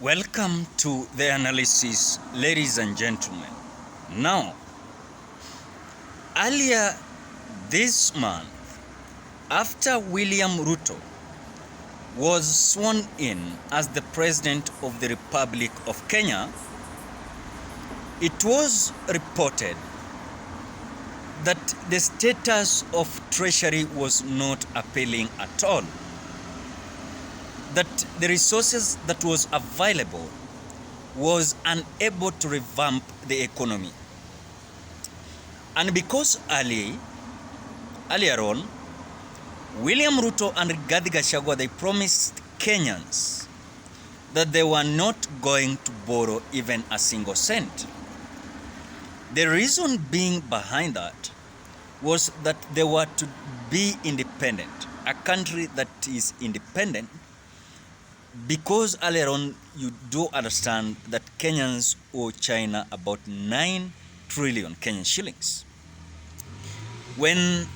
Welcome to the analysis, ladies and gentlemen. Now, earlier this month, after William Ruto was sworn in as the President of the Republic of Kenya, it was reported that the status of Treasury was not appealing at all. That the resources that was available was unable to revamp the economy. And because earlier on, William Ruto and Rigathi Gachagua, they promised Kenyans that they were not going to borrow even a single cent. The reason being behind that was that they were to be independent, a country that is independent, because earlier on you do understand that Kenyans owe China about 9 trillion Kenyan shillings. When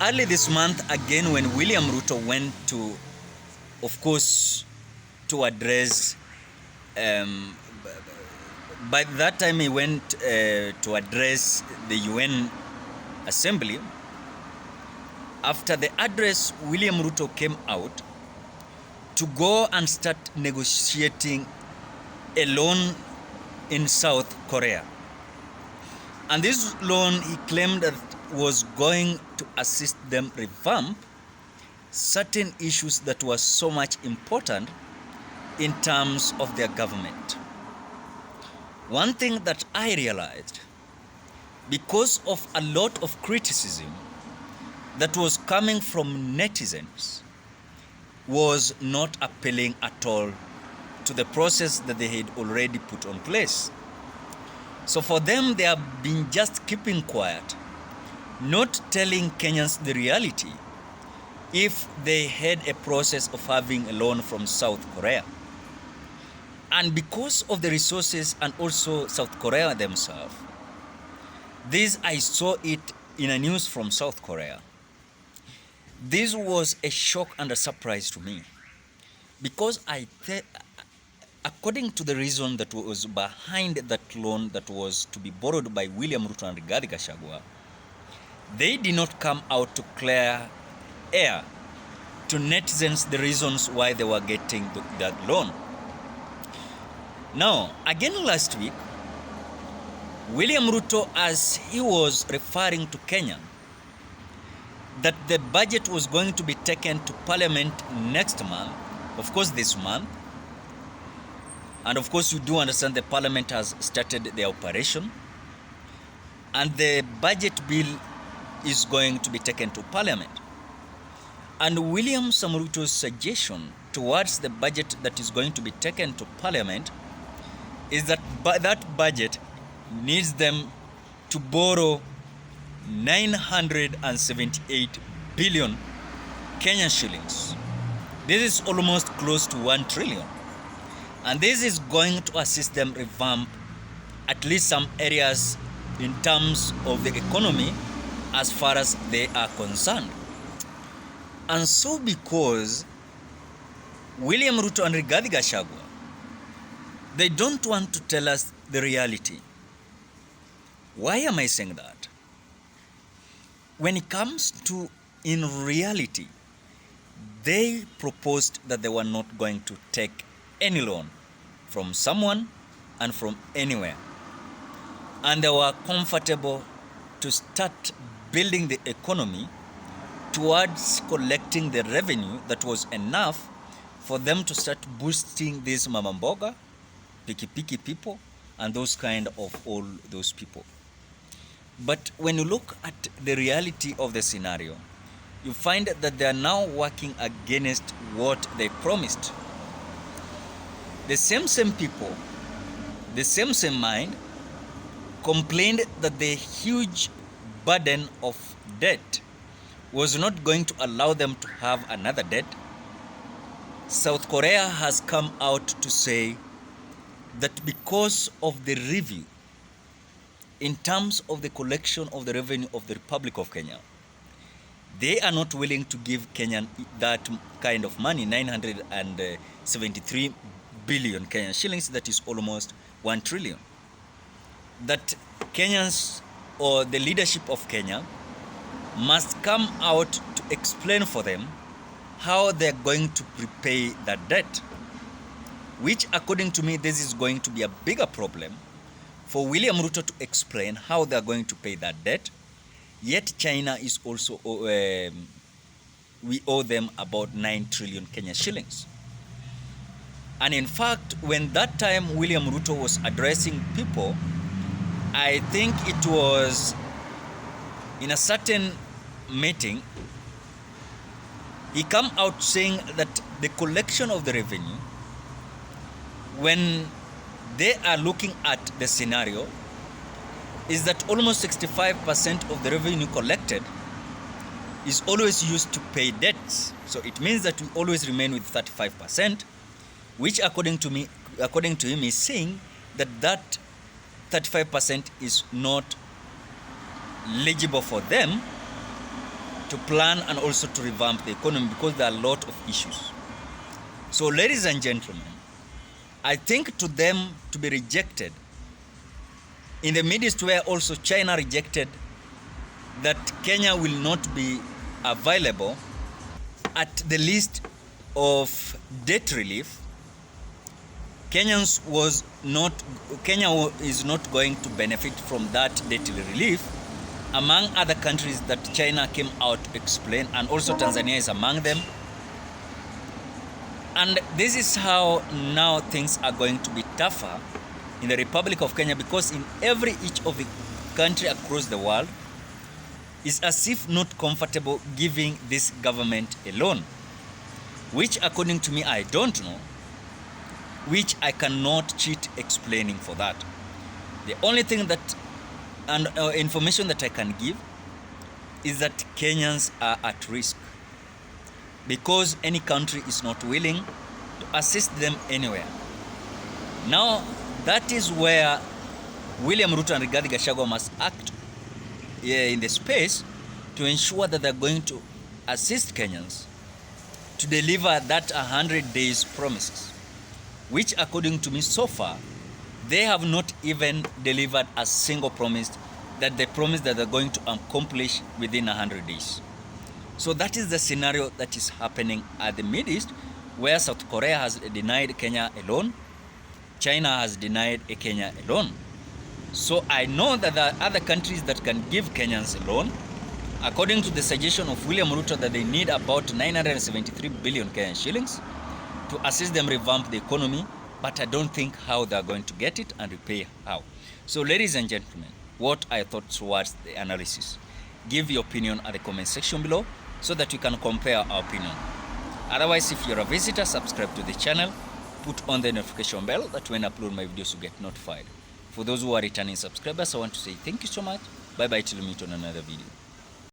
early this month, again, when William Ruto went to, of course, to address, by that time he went to address the UN Assembly. After the address, William Ruto came out to go and start negotiating a loan in South Korea. And this loan, he claimed that was going to assist them revamp certain issues that were so much important in terms of their government. One thing that I realized, because of a lot of criticism that was coming from netizens, was not appealing at all to the process that they had already put on place. So for them, they have been just keeping quiet, not telling Kenyans the reality if they had a process of having a loan from South Korea. And because of the resources and also South Korea themselves, this I saw it in a news from South Korea. This was a shock and a surprise to me, because according to the reason that was behind that loan that was to be borrowed by William Ruto and Rigathi Gachagua, they did not come out to clear air to netizens the reasons why they were getting that loan. Now, again last week, William Ruto, as he was referring to Kenya, that the budget was going to be taken to Parliament next month, of course this month, and of course you do understand the Parliament has started their operation, and the budget bill is going to be taken to Parliament. And William Ruto's suggestion towards the budget that is going to be taken to Parliament is that that budget needs them to borrow 978 billion Kenyan shillings. This is almost close to 1 trillion. And this is going to assist them revamp at least some areas in terms of the economy as far as they are concerned. And so because William Ruto and Rigathi Gachagua, they don't want to tell us the reality. Why am I saying that? When it comes to in reality, they proposed that they were not going to take any loan from someone and from anywhere. And they were comfortable to start building the economy towards collecting the revenue that was enough for them to start boosting these mama mboga, piki people, and those kind of all those people. But when you look at the reality of the scenario, you find that they are now working against what they promised. The same people, the same mind, complained that the huge burden of debt was not going to allow them to have another debt. South Korea has come out to say that because of the review in terms of the collection of the revenue of the Republic of Kenya, they are not willing to give Kenya that kind of money, 973 billion Kenyan shillings, that is almost 1 trillion. That Kenyans or the leadership of Kenya must come out to explain for them how they're going to repay that debt, which according to me, this is going to be a bigger problem for William Ruto to explain how they're going to pay that debt. Yet China is also, we owe them about 9 trillion Kenya shillings. And in fact, when that time William Ruto was addressing people, I think it was in a certain meeting, he come out saying that the collection of the revenue, when they are looking at the scenario, is that almost 65% of the revenue collected is always used to pay debts. So it means that we always remain with 35%, which according to him is saying that that 35% is not legible for them to plan and also to revamp the economy, because there are a lot of issues. So ladies and gentlemen, I think to them to be rejected in the Middle East, where also China rejected that Kenya will not be available at the list of debt relief, Kenya is not going to benefit from that debt relief, among other countries that China came out to explain, and also Tanzania is among them. And this is how now things are going to be tougher in the Republic of Kenya, because in each of the country across the world is as if not comfortable giving this government a loan, which according to me, I don't know, which I cannot cheat explaining for that. The only thing that and information that I can give is that Kenyans are at risk, because any country is not willing to assist them anywhere. Now, that is where William Ruto and Rigathi Gachagua must act in the space to ensure that they're going to assist Kenyans to deliver that 100 days promises, which according to me so far, they have not even delivered a single promise that they promised that they're going to accomplish within 100 days. So that is the scenario that is happening at the Middle East, where South Korea has denied Kenya a loan, China has denied Kenya a loan. So I know that there are other countries that can give Kenyans a loan, according to the suggestion of William Ruto, that they need about 973 billion Kenyan shillings to assist them revamp the economy, but I don't think how they are going to get it and repay how. So ladies and gentlemen, what I thought towards the analysis, give your opinion at the comment section below so that we can compare our opinion. Otherwise, if you're a visitor, subscribe to the channel, put on the notification bell that when I upload my videos you get notified. For those who are returning subscribers, I want to say thank you so much. Bye bye till we meet on another video.